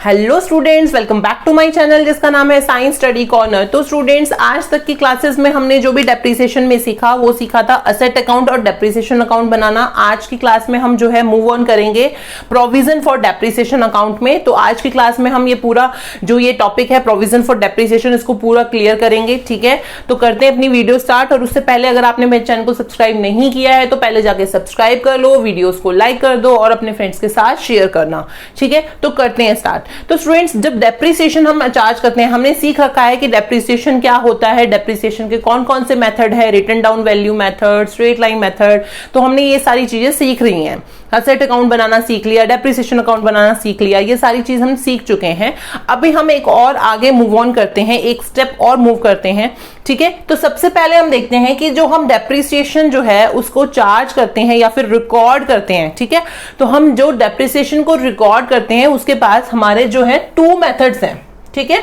Hello students, welcome back to my channel जिसका नाम है साइंस स्टडी कॉर्नर। तो स्टूडेंट्स, आज तक की क्लासेस में हमने जो भी डेप्रिसिएशन में सीखा वो सीखा था असेट अकाउंट और डेप्रिसिएशन अकाउंट बनाना। आज की क्लास में हम जो है मूव ऑन करेंगे प्रोविजन फॉर डेप्रिसिएशन अकाउंट में। तो आज की क्लास में हम ये पूरा जो ये टॉपिक है प्रोविजन फॉर डेप्रिसिएशन, इसको पूरा क्लियर करेंगे। ठीक है, तो करते हैं अपनी वीडियो स्टार्ट। और उससे पहले अगर आपने मेरे चैनल को सब्सक्राइब नहीं किया है तो पहले जाके सब्सक्राइब कर लो, वीडियोस को लाइक कर दो और अपने फ्रेंड्स के साथ शेयर करना। ठीक है, तो करते हैं स्टार्ट। तो स्टूडेंट्स, जब डेप्रिसिएशन हम चार्ज करते हैं, हमने सीख रखा है कि डेप्रिसिएशन क्या होता है, डेप्रिसिएशन के कौन कौन से मेथड है, written down value method, straight line method. तो हमने ये सारी चीजें सीख रही हैं। असेट अकाउंट बनाना सीख लिया, डेप्रिसिएशन अकाउंट बनाना सीख लिया, ये सारी चीज हम सीख चुके हैं। अभी हम एक और आगे मूव ऑन करते हैं, एक स्टेप और मूव करते हैं। ठीक है, तो सबसे पहले हम देखते हैं कि जो हम डेप्रिसिएशन जो है उसको चार्ज करते हैं या फिर रिकॉर्ड करते हैं। ठीक है, तो हम जो डेप्रिसिएशन को रिकॉर्ड करते हैं उसके पास हमारे जो है टू मेथड्स हैं। ठीक है,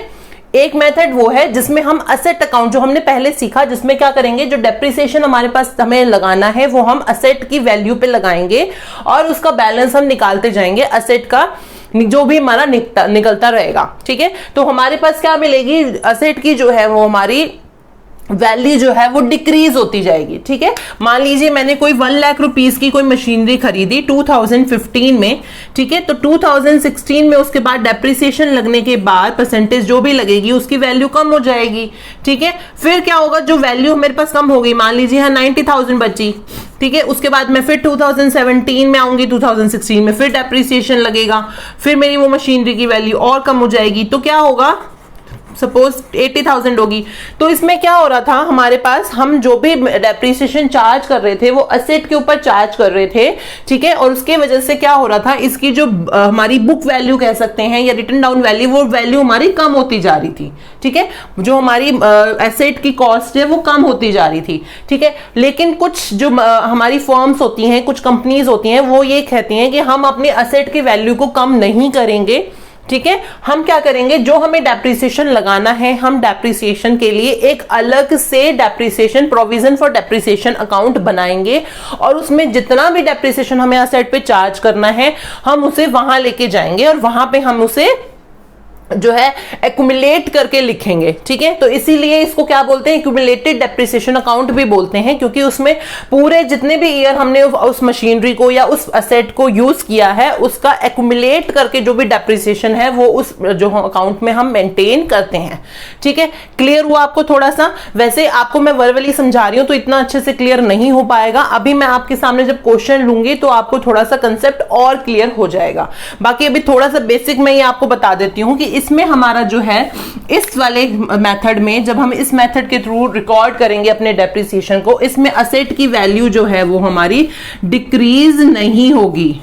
एक मेथड वो है जिसमें हम असेट अकाउंट जो हमने पहले सीखा, जिसमें क्या करेंगे, जो डेप्रिसिएशन हमारे पास हमें लगाना है वो हम असेट की वैल्यू पे लगाएंगे और उसका बैलेंस हम निकालते जाएंगे, असेट का जो भी हमारा निकलता रहेगा। ठीक है, तो हमारे पास क्या मिलेगी, असेट की जो है वो हमारी वैल्यू जो है वो डिक्रीज होती जाएगी। ठीक है, मान लीजिए मैंने कोई 1 लाख रुपीस की कोई मशीनरी खरीदी 2015 में। ठीक है, तो 2016 में उसके बाद डेप्रिसिएशन लगने के बाद परसेंटेज जो भी लगेगी उसकी वैल्यू कम हो जाएगी। ठीक है, फिर क्या होगा, जो वैल्यू मेरे पास कम हो गई, मान लीजिए यहाँ 90,000 बची। ठीक है, उसके बाद मैं फिर 2017 में आऊंगी, 2016 में फिर डेप्रिसिएशन लगेगा, फिर मेरी वो मशीनरी की वैल्यू और कम हो जाएगी। तो क्या होगा, सपोज 80,000 होगी। तो इसमें क्या हो रहा था, हमारे पास हम जो भी डेप्रिसिएशन चार्ज कर रहे थे वो असेट के ऊपर चार्ज कर रहे थे। ठीक है, और उसके वजह से क्या हो रहा था, इसकी जो हमारी बुक वैल्यू कह सकते हैं या रिटन डाउन वैल्यू, वो वैल्यू हमारी कम होती जा रही थी। ठीक है, जो हमारी एसेट की कॉस्ट है वो कम होती जा रही थी। ठीक है, लेकिन कुछ जो हमारी फर्म्स होती हैं, कुछ कंपनीज होती हैं, वो ये कहती हैं कि हम अपने असेट की वैल्यू को कम नहीं करेंगे। ठीक है, हम क्या करेंगे, जो हमें डेप्रिसिएशन लगाना है, हम डेप्रिसिएशन के लिए एक अलग से depreciation provision for depreciation account बनाएंगे और उसमें जितना भी डेप्रिसिएशन हमें असेट पे चार्ज करना है हम उसे वहां लेके जाएंगे और वहां पे हम उसे जो है एक्यूमुलेट करके लिखेंगे। ठीक है, तो इसीलिए इसको क्या बोलते हैं, एक्यूमुलेटेड डेप्रिसिएशन अकाउंट भी बोलते हैं, क्योंकि उसमें पूरे जितने भी ईयर हमने उस मशीनरी को या उस असेट को यूज किया है उसका एक्यूमुलेट करके जो भी डेप्रिसिएशन है वो उस जो अकाउंट में हम मेंटेन करते हैं। ठीक है, क्लियर हुआ आपको थोड़ा सा? वैसे आपको मैं वर्बली समझा रही हूं तो इतना अच्छे से क्लियर नहीं हो पाएगा। अभी मैं आपके सामने जब क्वेश्चन लूंगी तो आपको थोड़ा सा कंसेप्ट और क्लियर हो जाएगा। बाकी अभी थोड़ा सा बेसिक मैं ये आपको बता देती हूँ कि इसमें हमारा जो है इस वाले मेथड में, जब हम इस मेथड के थ्रू रिकॉर्ड करेंगे अपने डेप्रिसिएशन को, इसमें असेट की वैल्यू जो है वो हमारी डिक्रीज नहीं होगी।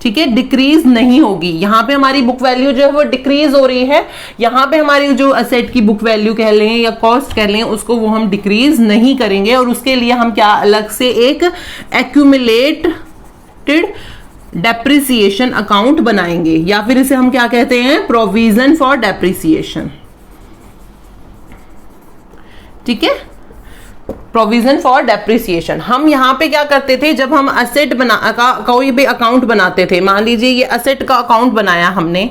ठीक है, डिक्रीज नहीं होगी। यहां पे हमारी बुक वैल्यू जो है वो डिक्रीज हो रही है, यहां पे हमारी जो असेट की बुक वैल्यू कह लें या कॉस्ट कह लें उसको वो हम डिक्रीज नहीं करेंगे। और उसके लिए हम क्या अलग से एक एक्यूमुलेटेड डेप्रिसिएशन अकाउंट बनाएंगे, या फिर इसे हम क्या कहते हैं, प्रोविजन फॉर डेप्रिसिएशन। ठीक है, प्रोविजन फॉर डेप्रिसिएशन। हम यहां पे क्या करते थे, जब हम असेट कोई भी अकाउंट बनाते थे, मान लीजिए ये असेट का अकाउंट बनाया हमने।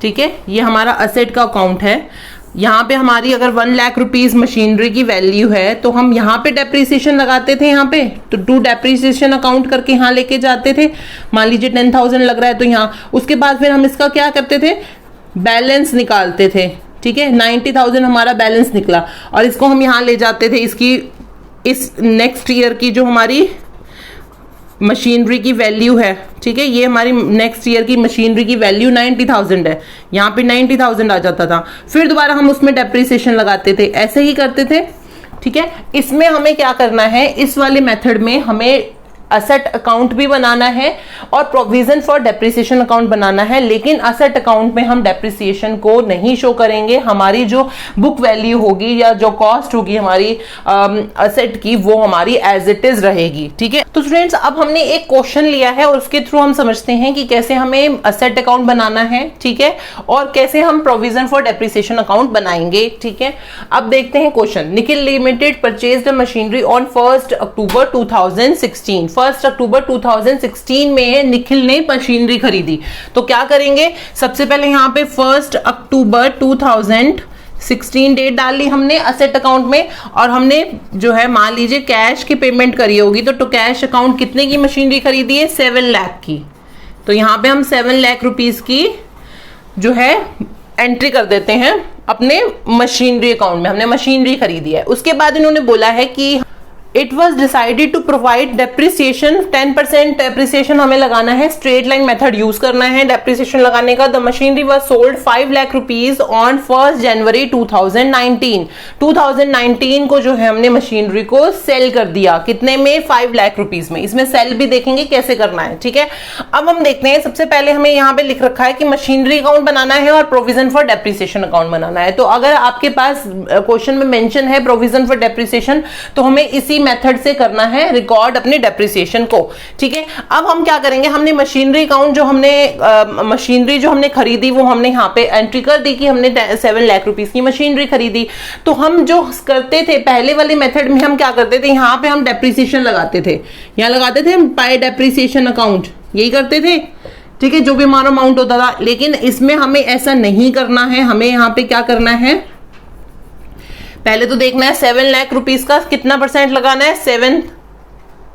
ठीक है, ये हमारा असेट का अकाउंट है। यहाँ पे हमारी अगर 1 लाख रुपीस मशीनरी की वैल्यू है तो हम यहाँ पे डेप्रिसिएशन लगाते थे, यहाँ पे तो टू डेप्रिसिएशन अकाउंट करके यहाँ लेके जाते थे। मान लीजिए 10,000 लग रहा है तो यहाँ, उसके बाद फिर हम इसका क्या करते थे, बैलेंस निकालते थे। ठीक है, 90,000 हमारा बैलेंस निकला और इसको हम यहाँ ले जाते थे, इसकी इस नेक्स्ट ईयर की जो हमारी मशीनरी की वैल्यू है। ठीक है, ये हमारी नेक्स्ट ईयर की मशीनरी की वैल्यू 90,000 है, यहाँ पे 90,000 आ जाता था। फिर दोबारा हम उसमें डेप्रिसिएशन लगाते थे, ऐसे ही करते थे। ठीक है, इसमें हमें क्या करना है, इस वाले मेथड में हमें असेट अकाउंट भी बनाना है और प्रोविजन फॉर डेप्रिसिएशन अकाउंट बनाना है, लेकिन असेट अकाउंट में हम डेप्रिसिएशन को नहीं शो करेंगे। हमारी जो बुक वैल्यू होगी या जो कॉस्ट होगी हमारी असेट की, वो हमारी एज इट इज रहेगी। ठीक है, तो स्टूडेंट्स, अब हमने एक क्वेश्चन लिया है और उसके थ्रू हम समझते हैं कि कैसे हमें असेट अकाउंट बनाना है। ठीक है, और कैसे हम प्रोविजन फॉर डेप्रिसिएशन अकाउंट बनाएंगे। ठीक है, अब देखते हैं question. Nikhil limited purchased machinery on 1 अक्टूबर 2016। 1 अक्टूबर 2016 में निखिल ने मशीनरी खरीदी। तो क्या करेंगे, सबसे पहले यहाँ पे 1 अक्टूबर 2016 डेट डाल ली हमने असेट अकाउंट में, और हमने जो है मान लीजिए कैश की पेमेंट करी होगी, तो कैश अकाउंट कितने की मशीनरी खरीदी है, 7 लाख की। तो यहाँ पे हम 7 लाख रुपीस की जो है एंट्री कर देते हैं अपने मशीनरी अकाउंट में, हमने मशीनरी खरीदी है। उसके बाद इन्होंने बोला है कि it was decided to provide depreciation 10% depreciation हमें लगाना है, स्ट्रेट लाइन मेथड यूज करना है डेप्रिसिएशन लगाने का। The machinery was sold 5 lakh rupees on 1 जनवरी 2019। 2019 को जो है हमने मशीनरी को सेल कर दिया, कितने में, 5 लाख रुपीज में। इसमें सेल भी देखेंगे कैसे करना है, ठीक है। अब हम देखते हैं, सबसे पहले हमें यहाँ पे लिख रखा है कि मशीनरी अकाउंट बनाना है और प्रोविजन फॉर डेप्रिसिएशन अकाउंट बनाना है। तो अगर आपके पास क्वेश्चन में मेंशन है प्रोविजन फॉर डेप्रिसिएशन, तो हमें इसी मेथड से करना है रिकॉर्ड अपने डेप्रिसिएशन को, ठीक है। अब हम क्या करेंगे, हमने मशीनरी अकाउंट जो हमने मशीनरी जो हमने खरीदी वो हमने यहाँ पे एंट्री कर दी कि हमने 7 लाख रुपीस की मशीनरी खरीदी। तो हम जो करते थे पहले वाले मेथड में, हम क्या करते थे, यहाँ पे हम डेप्रिसिएशन लगाते थे, यहाँ लगाते थे हम बाय डेप्रिसिएशन अकाउंट, यही करते थे, ठीक है, जो भी हमारा अमाउंट होता था। लेकिन इसमें हमें ऐसा नहीं करना है, हमें यहाँ पे क्या करना है, पहले तो देखना है 7 लाख रुपीस का कितना परसेंट लगाना है,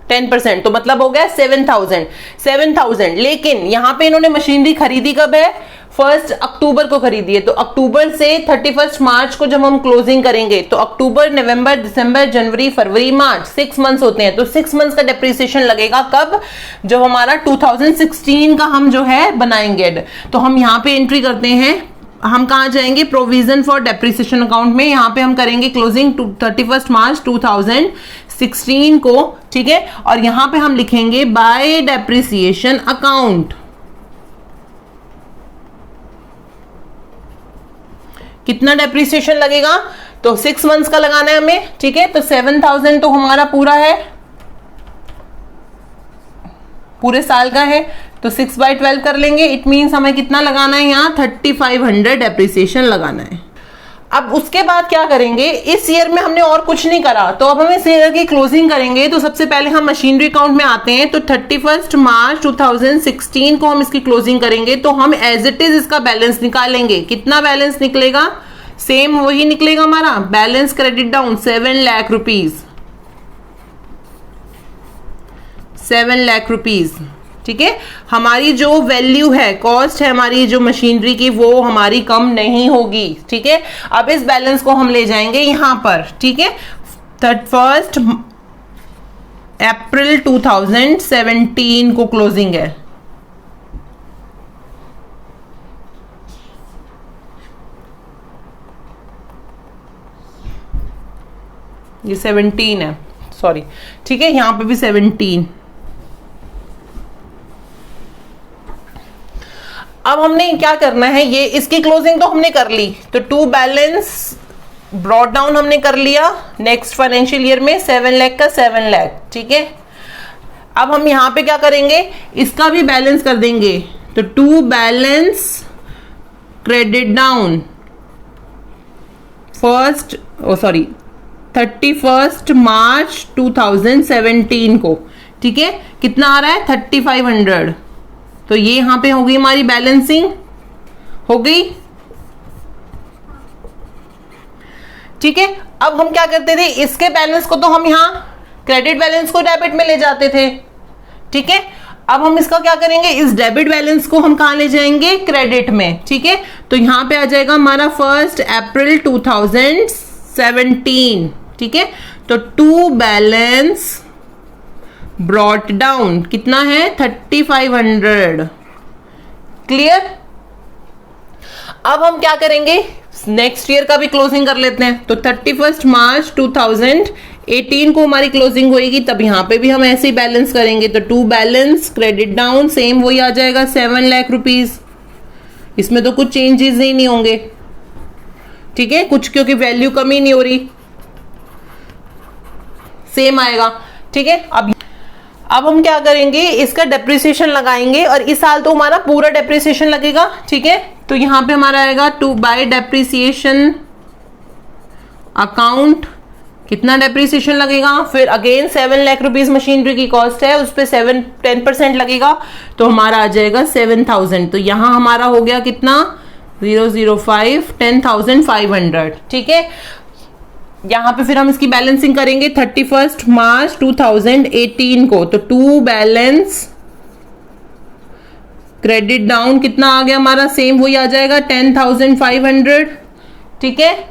10%, तो मतलब हो गया 7,000। लेकिन यहाँ पे इन्होंने मशीनरी खरीदी कब है, 1 अक्टूबर को खरीदी है। तो अक्टूबर से 31 मार्च को जब हम क्लोजिंग करेंगे, तो अक्टूबर, नवंबर, दिसंबर, जनवरी, फरवरी, मार्च, 6 मंथ्स होते हैं। तो 6 मंथ्स का डेप्रिसिएशन लगेगा कब, जब हमारा 2016 का हम जो है बनाएंगे। तो हम यहाँ पे एंट्री करते हैं, हम कहाँ जाएंगे, प्रोविजन फॉर डेप्रिसिएशन अकाउंट में, यहाँ पे हम करेंगे क्लोजिंग 31 मार्च 2016 को, ठीक है। और यहाँ पे हम लिखेंगे बाय डेप्रिसिएशन अकाउंट, कितना डेप्रिसिएशन लगेगा, तो 6 मंथ्स का लगाना है हमें, ठीक है। तो 7,000 तो हमारा पूरा है, पूरे साल का है, तो 6/12 कर लेंगे। इट मीन्स हमें कितना लगाना है, यहाँ 3,500 डेप्रिसिएशन लगाना है। अब उसके बाद क्या करेंगे, इस ईयर में हमने और कुछ नहीं करा, तो अब हम इस ईयर की क्लोजिंग करेंगे। तो सबसे पहले हम मशीनरी अकाउंट में आते हैं, तो 31 मार्च 2016 को हम इसकी क्लोजिंग करेंगे। तो हम एज इट इज इसका बैलेंस निकालेंगे, कितना बैलेंस निकलेगा, सेम वही निकलेगा हमारा balance credit down 7 lakh rupees, 7 lakh rupees, ठीक है। हमारी जो वैल्यू है, कॉस्ट है हमारी जो मशीनरी की, वो हमारी कम नहीं होगी, ठीक है। अब इस बैलेंस को हम ले जाएंगे यहां पर, ठीक है। 31 अप्रैल 2017 को क्लोजिंग है, ये 17 है, सॉरी, ठीक है, यहां पे भी 17। अब हमने क्या करना है, ये इसकी क्लोजिंग तो हमने कर ली, तो टू बैलेंस ब्रॉट डाउन हमने कर लिया नेक्स्ट फाइनेंशियल ईयर में 7 लाख का 7 लाख, ठीक है। अब हम यहां पे क्या करेंगे, इसका भी बैलेंस कर देंगे, तो टू बैलेंस क्रेडिट डाउन 31 मार्च 2017 को, ठीक है। कितना आ रहा है, 3,500। तो ये यहां पे हो गई हमारी बैलेंसिंग, हो गई, ठीक है। अब हम क्या करते थे, इसके बैलेंस को तो हम यहां क्रेडिट बैलेंस को डेबिट में ले जाते थे, ठीक है। अब हम इसका क्या करेंगे, इस डेबिट बैलेंस को हम कहां ले जाएंगे, क्रेडिट में, ठीक है। तो यहां पे आ जाएगा हमारा 1 अप्रैल 2017, ठीक है। तो टू बैलेंस ब्रॉट डाउन कितना है, 3,500, क्लियर। अब हम क्या करेंगे, नेक्स्ट ईयर का भी क्लोजिंग कर लेते हैं। तो 31 मार्च 2018 को हमारी क्लोजिंग होगी, तब यहां पे भी हम ऐसे ही बैलेंस करेंगे। तो to balance credit down same वही आ जाएगा 7 लाख रुपीज, इसमें तो कुछ चेंजेस ही नहीं होंगे, ठीक है, कुछ क्योंकि वैल्यू कमी नहीं हो रही, सेम आएगा, ठीक है। अब हम क्या करेंगे, इसका डेप्रिसिएशन लगाएंगे, और इस साल तो हमारा पूरा डेप्रिसिएशन लगेगा, ठीक है। तो यहां पे हमारा आएगा टू बाय डेप्रिसिएशन अकाउंट कितना डेप्रिसिएशन लगेगा, फिर अगेन 7 लाख रुपीज मशीनरी की कॉस्ट है, उस पर 10% लगेगा तो हमारा आ जाएगा 7000। तो यहाँ हमारा हो गया कितना 005 10,500। ठीक है, यहाँ पे फिर हम इसकी बैलेंसिंग करेंगे 31 मार्च 2018 को। तो टू बैलेंस क्रेडिट डाउन कितना आ गया हमारा, सेम वही आ जाएगा 10,500। ठीक है,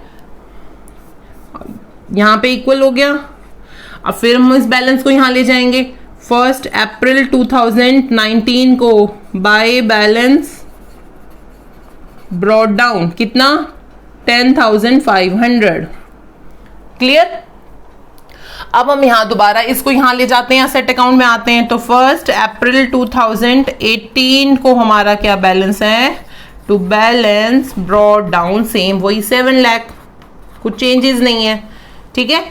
यहां पे इक्वल हो गया। अब फिर हम इस बैलेंस को यहां ले जाएंगे 1 अप्रैल 2019 को बाय बैलेंस ब्रॉट डाउन कितना 10,500। क्लियर। अब हम यहां दोबारा इसको यहां ले जाते हैं, एसेट अकाउंट में आते हैं। तो 1 अप्रैल 2018 को हमारा क्या बैलेंस है, to balance brought down same वही 7 लाख, कुछ चेंजेस नहीं है। ठीक है,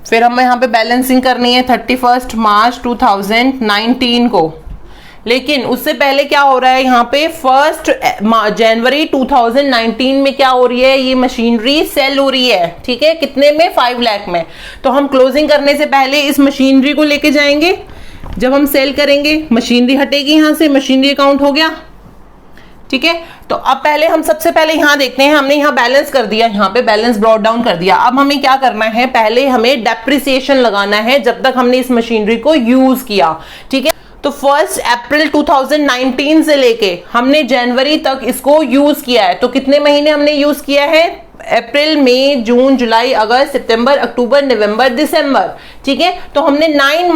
फिर हमें यहाँ पे बैलेंसिंग करनी है 31 मार्च 2019 को। लेकिन उससे पहले क्या हो रहा है यहाँ पे 1 जनवरी 2019 में क्या हो रही है, ये मशीनरी सेल हो रही है। ठीक है, कितने में 5 लाख में। तो हम क्लोजिंग करने से पहले इस मशीनरी को लेके जाएंगे, जब हम सेल करेंगे मशीनरी हटेगी यहाँ से, मशीनरी अकाउंट हो गया। ठीक है, तो अब पहले हम सबसे पहले यहाँ देखते हैं, हमने यहाँ बैलेंस कर दिया, यहाँ पे बैलेंस ब्रॉट डाउन कर दिया। अब हमें क्या करना है, पहले हमें डेप्रिसिएशन लगाना है जब तक हमने इस मशीनरी को यूज किया। ठीक है, तो 1 अप्रैल 2019 से लेके हमने जनवरी तक इसको यूज किया है। तो कितने महीने हमने यूज किया है, अप्रैल मई जून जुलाई अगस्त सितंबर अक्टूबर नवंबर दिसंबर। ठीक है, तो हमने 9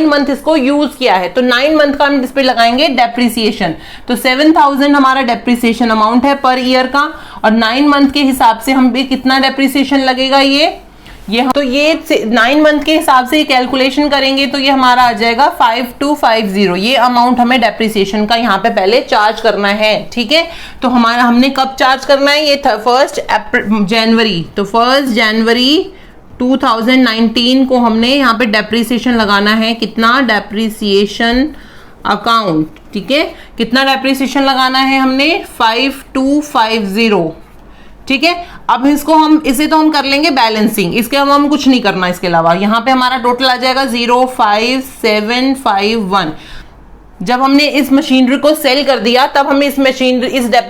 मंथ इसको यूज किया है। तो 9 मंथ का हम इस पे लगाएंगे डेप्रिसिएशन। तो 7000 हमारा डेप्रिसिएशन अमाउंट है पर ईयर का, और 9 मंथ के हिसाब से हम भी कितना डेप्रिसिएशन लगेगा तो ये 9 मंथ के हिसाब से कैलकुलेशन करेंगे तो ये हमारा आ जाएगा 5250। ये अमाउंट हमें डेप्रिसिएशन का यहाँ पे पहले चार्ज करना है। ठीक है, तो हमने कब चार्ज करना है, ये 1 जनवरी। तो 1 जनवरी 2019 को हमने यहाँ पे डेप्रिसिएशन लगाना है, कितना डेप्रिसिएशन अकाउंट। ठीक है, कितना डेप्रिसिएशन लगाना है हमने 5250। ठीक है, अब इसे तो हम कर लेंगे बैलेंसिंग, इसके हम कुछ नहीं करना इसके अलावा। यहाँ पे हमारा टोटल आ जाएगा 05751। जब हमने इस मशीनरी को सेल कर दिया तब हमें इस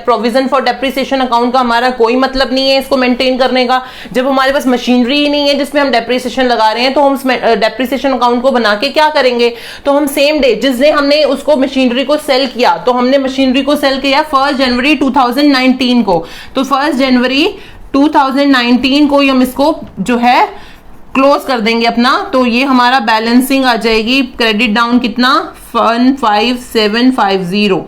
प्रोविजन फॉर डेप्रिसिएशन अकाउंट का हमारा कोई मतलब नहीं है इसको मेंटेन करने का। जब हमारे पास मशीनरी ही नहीं है जिसमें हम डेप्रिसिएशन लगा रहे हैं तो हम डेप्रिसिएशन अकाउंट को बना के क्या करेंगे, तो हम सेम डे जिस डे हमने उसको मशीनरी को सेल किया, तो हमने मशीनरी को सेल किया 1 जनवरी 2019 को। तो 1 जनवरी 2019 को ही हम इसको जो है क्लोज कर देंगे अपना। तो ये हमारा बैलेंसिंग आ जाएगी, क्रेडिट डाउन कितना 15750।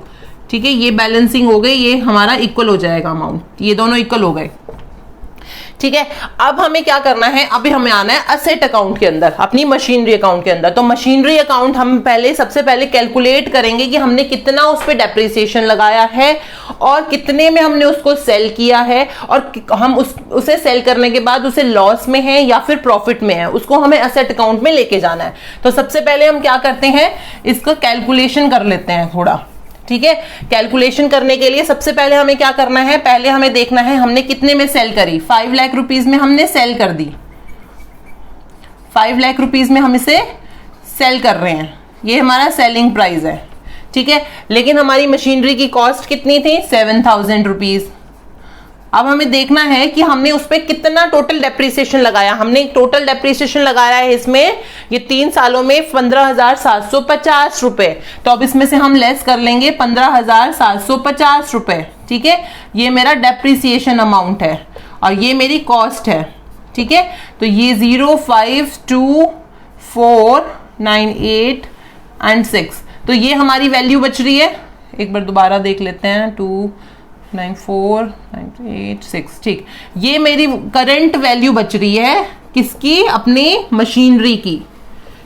ठीक है, ये बैलेंसिंग हो गई, ये हमारा इक्वल हो जाएगा अमाउंट, ये दोनों इक्वल हो गए। ठीक है, अब हमें क्या करना है, अभी हमें आना है असेट अकाउंट के अंदर, अपनी मशीनरी अकाउंट के अंदर। तो मशीनरी अकाउंट हम सबसे पहले कैलकुलेट करेंगे कि हमने कितना उस पर डेप्रिसिएशन लगाया है और कितने में हमने उसको सेल किया है, और हम उसे सेल करने के बाद उसे लॉस में है या फिर प्रॉफिट में है, उसको हमें असेट अकाउंट में लेके जाना है। तो सबसे पहले हम क्या करते हैं, इसका कैलकुलेशन कर लेते हैं थोड़ा। ठीक है, कैलकुलेशन करने के लिए सबसे पहले हमें क्या करना है, पहले हमें देखना है हमने कितने में सेल करी। 5 लाख रुपीज में हमने सेल कर दी, 5 लाख रुपीज में हम इसे सेल कर रहे हैं, ये हमारा सेलिंग प्राइस है। ठीक है, लेकिन हमारी मशीनरी की कॉस्ट कितनी थी 7000 रुपीज। अब हमें देखना है कि हमने उस पर कितना टोटल डेप्रिसिएशन लगाया। हमने टोटल डेप्रिसिएशन लगाया है इसमें, ये 3 सालों में 15,750 रुपए। तो अब इसमें से हम लेस कर लेंगे 15,750 रुपए। ठीक है, ये मेरा डेप्रिसिएशन अमाउंट है और ये मेरी कॉस्ट है। ठीक है, तो ये 05249 एंड 6, तो ये हमारी वैल्यू बच रही है। एक बार दोबारा देख लेते हैं, 294,986। ठीक, ये मेरी करंट वैल्यू बच रही है, किसकी, अपनी मशीनरी की।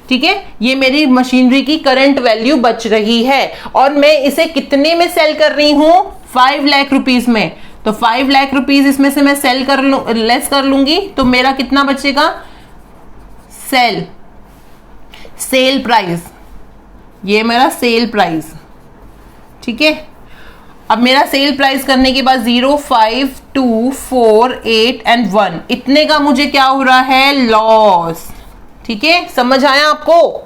ठीक है, ये मेरी मशीनरी की करंट वैल्यू बच रही है और मैं इसे कितने में सेल कर रही हूं, 5 लाख रुपीज में। तो 5 लाख रुपीज इसमें से मैं लेस कर लूंगी तो मेरा कितना बचेगा, सेल प्राइस, ये मेरा सेल प्राइस। ठीक है, अब मेरा सेल प्राइस करने के बाद 0, 5, 2, 4, 8 एंड 1, इतने का मुझे क्या हो रहा है, लॉस। ठीक है, समझ आया आपको?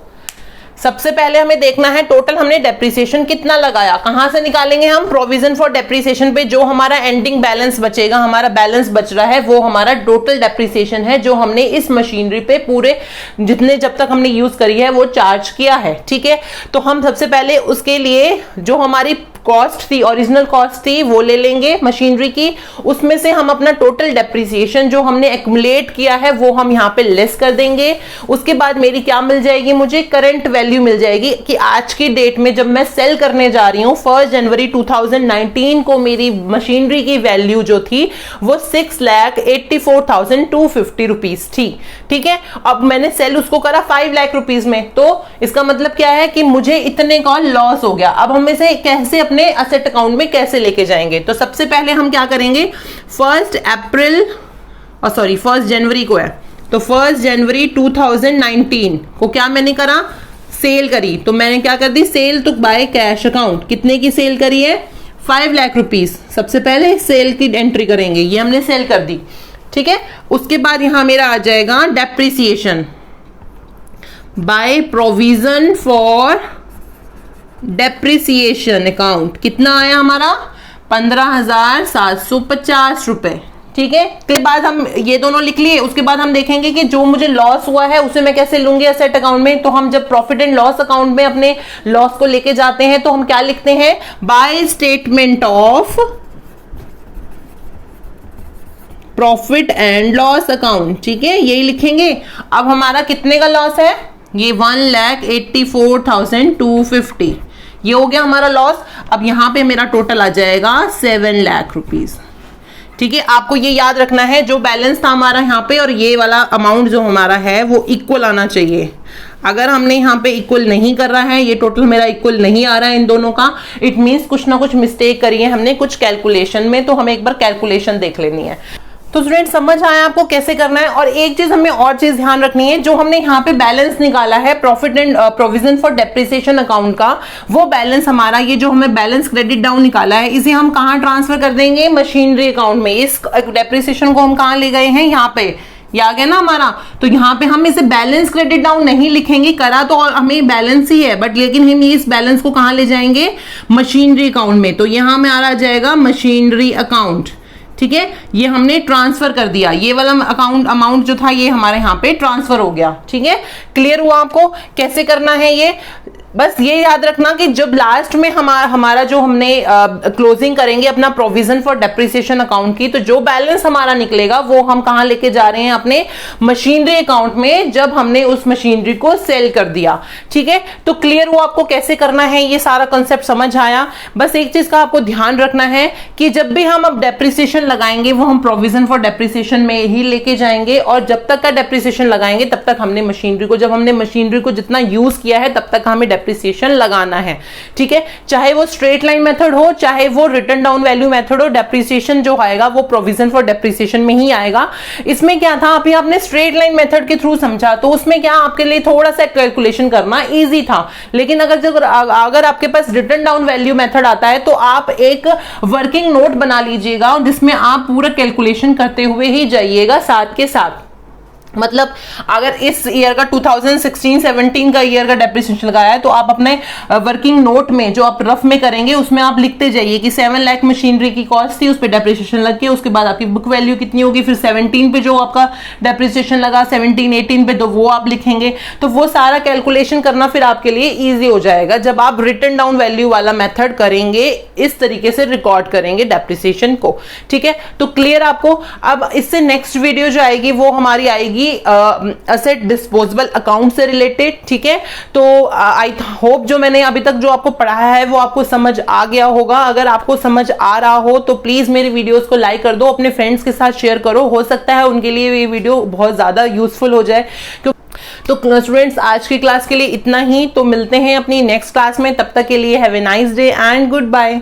सबसे पहले हमें देखना है टोटल हमने डेप्रिसिएशन कितना लगाया। कहां से निकालेंगे हम, प्रोविजन फॉर डेप्रिसिएशन पे जो हमारा एंडिंग बैलेंस बचेगा, हमारा बैलेंस बच रहा है वो हमारा टोटल डेप्रिसिएशन है जो हमने इस मशीनरी पे पूरे जितने जब तक हमने यूज करी है वो चार्ज किया है। ठीक है, तो हम सबसे पहले उसके लिए जो हमारी कॉस्ट थी, ओरिजिनल कॉस्ट थी, वो ले लेंगे मशीनरी की। उसमें से हम अपना टोटल डेप्रिसिएशन जो हमने एक्युमुलेट किया है वो हम यहाँ पे लेस कर देंगे। उसके बाद मेरी क्या मिल जाएगी, मुझे करंट वैल्यू मिल जाएगी कि आज की डेट में जब मैं सेल करने जा रही हूँ 1 जनवरी 2019 को मेरी मशीनरी की वैल्यू जो थी वो 6,84,250 रुपीज थी। ठीक है, अब मैंने सेल उसको करा 5 लाख रुपीज में, तो इसका मतलब क्या है कि मुझे इतने का लॉस हो गया। अब हम इसे कैसे अपने असेट अकाउंट में कैसे लेके जाएंगे, तो सबसे पहले हम क्या करेंगे, 1 जनवरी को है, तो 1 जनवरी 2019 को क्या मैंने करा, सेल करी। तो मैंने क्या कर दी, sale to buy cash account. कितने की सेल करी है, 5 लाख रुपीज। सबसे पहले सेल की एंट्री करेंगे, ये हमने सेल कर दी। ठीक है, उसके बाद यहां मेरा आ जाएगा depreciation by provision for depreciation account. कितना आया हमारा, 15,750 रुपए। ठीक है, उसके बाद हम ये दोनों लिख लिए। उसके बाद हम देखेंगे कि जो मुझे लॉस हुआ है उसे मैं कैसे लूंगी असेट अकाउंट में। तो हम जब प्रॉफिट एंड लॉस अकाउंट में अपने लॉस को लेके जाते हैं तो हम क्या लिखते हैं, by statement of profit and loss account. ठीक है, यही लिखेंगे। अब हमारा कितने का लॉस है, ये 1,84,250, ये हो गया हमारा लॉस। अब यहां पे मेरा टोटल आ जाएगा 7 लाख रुपीज। ठीक है, आपको ये याद रखना है जो बैलेंस था हमारा यहाँ पे और ये वाला अमाउंट जो हमारा है वो इक्वल आना चाहिए। अगर हमने यहाँ पे इक्वल नहीं कर रहा है, ये टोटल मेरा इक्वल नहीं आ रहा है इन दोनों का, इट मीन्स कुछ ना कुछ मिस्टेक करी है हमने कुछ कैलकुलेशन में। तो हमें एक बार कैलकुलेशन देख लेनी है। तो स्टूडेंट समझ आया आपको कैसे करना है। और एक चीज हमें और चीज ध्यान रखनी है, जो हमने यहाँ पे बैलेंस निकाला है profit and provision for depreciation account का, वो बैलेंस हमारा, ये जो हमें बैलेंस क्रेडिट डाउन निकाला है, इसे हम कहाँ ट्रांसफर कर देंगे, मशीनरी अकाउंट में। इस डेप्रिसिएशन को हम कहाँ ले गए हैं, यहाँ पे, ये आ गया ना हमारा। तो यहाँ पे हम इसे बैलेंस क्रेडिट डाउन नहीं लिखेंगे, करा तो और हमें बैलेंस ही है, बट लेकिन हम इस बैलेंस को कहाँ ले जाएंगे, मशीनरी अकाउंट में। तो यहाँ में आ जाएगा मशीनरी अकाउंट। ठीक है, ये हमने ट्रांसफर कर दिया, ये वाला अमाउंट जो था ये हमारे यहाँ पे ट्रांसफर हो गया। ठीक है, क्लियर हुआ आपको कैसे करना है ये। बस ये याद रखना कि जब लास्ट में हमारा जो हमने क्लोजिंग करेंगे अपना प्रोविजन फॉर डेप्रिसिएशन अकाउंट की, तो जो बैलेंस हमारा निकलेगा वो हम कहाँ लेके जा रहे हैं, अपने मशीनरी अकाउंट में, जब हमने उस मशीनरी को सेल कर दिया। ठीक है, तो क्लियर हुआ आपको कैसे करना है, ये सारा कंसेप्ट समझ आया। बस एक चीज का आपको ध्यान रखना है कि जब भी हम अब डेप्रिसिएशन लगाएंगे वो हम प्रोविजन फॉर डेप्रिसिएशन में ही लेके जाएंगे, और जब तक का डेप्रिसिएशन लगाएंगे तब तक हमने मशीनरी को, जब हमने मशीनरी को जितना यूज किया है तब तक हमें डेप्रिसिएशन लगाना है। ठीक है, चाहे वो स्ट्रेट लाइन मेथड हो, चाहे वो रिटर्न डाउन वैल्यू मेथड हो, डेप्रिसिएशन जो आएगा वो प्रोविजन फॉर डेप्रिसिएशन में ही आएगा। इसमें क्या था, अभी आपने स्ट्रेट लाइन मेथड के थ्रू समझा, तो उसमें क्या आपके लिए थोड़ा सा कैलकुलेशन करना इजी था। लेकिन अगर आपके पास रिटर्न डाउन वैल्यू मेथड आता है तो आप एक वर्किंग नोट बना लीजिएगा जिसमें आप पूरा कैलकुलेशन करते हुए ही जाइएगा साथ के साथ। मतलब अगर इस ईयर का 2016-17 का ईयर का डेप्रिसिएशन लगाया है तो आप अपने वर्किंग नोट में जो आप रफ में करेंगे उसमें आप लिखते जाइए कि 7 लाख मशीनरी की कॉस्ट थी, उस पर डेप्रिसिएशन लग के, उसके बाद आपकी बुक वैल्यू कितनी होगी, फिर 17 पे जो आपका डेप्रिसिएशन लगा, 17-18 पे तो वो आप लिखेंगे। तो वो सारा कैलकुलेशन करना फिर आपके लिए ईजी हो जाएगा जब आप रिटर्न डाउन वैल्यू वाला मेथड करेंगे, इस तरीके से रिकॉर्ड करेंगे डेप्रिसिएशन को। ठीक है, तो क्लियर आपको। अब इससे नेक्स्ट वीडियो जो आएगी वो हमारी आएगी असेट डिस्पोजेबल अकाउंट से रिलेटेड। ठीक है, तो आई होप जो मैंने अभी तक जो आपको पढ़ाया है वो आपको समझ आ गया होगा। अगर आपको समझ आ रहा हो तो प्लीज मेरे वीडियोस को लाइक कर दो, अपने फ्रेंड्स के साथ शेयर करो, हो सकता है उनके लिए ये वीडियो बहुत ज्यादा यूजफुल हो जाए। तो स्टूडेंट्स आज की क्लास के लिए इतना ही, तो मिलते हैं अपनी नेक्स्ट क्लास में, तब तक के लिए have a nice day and good bye.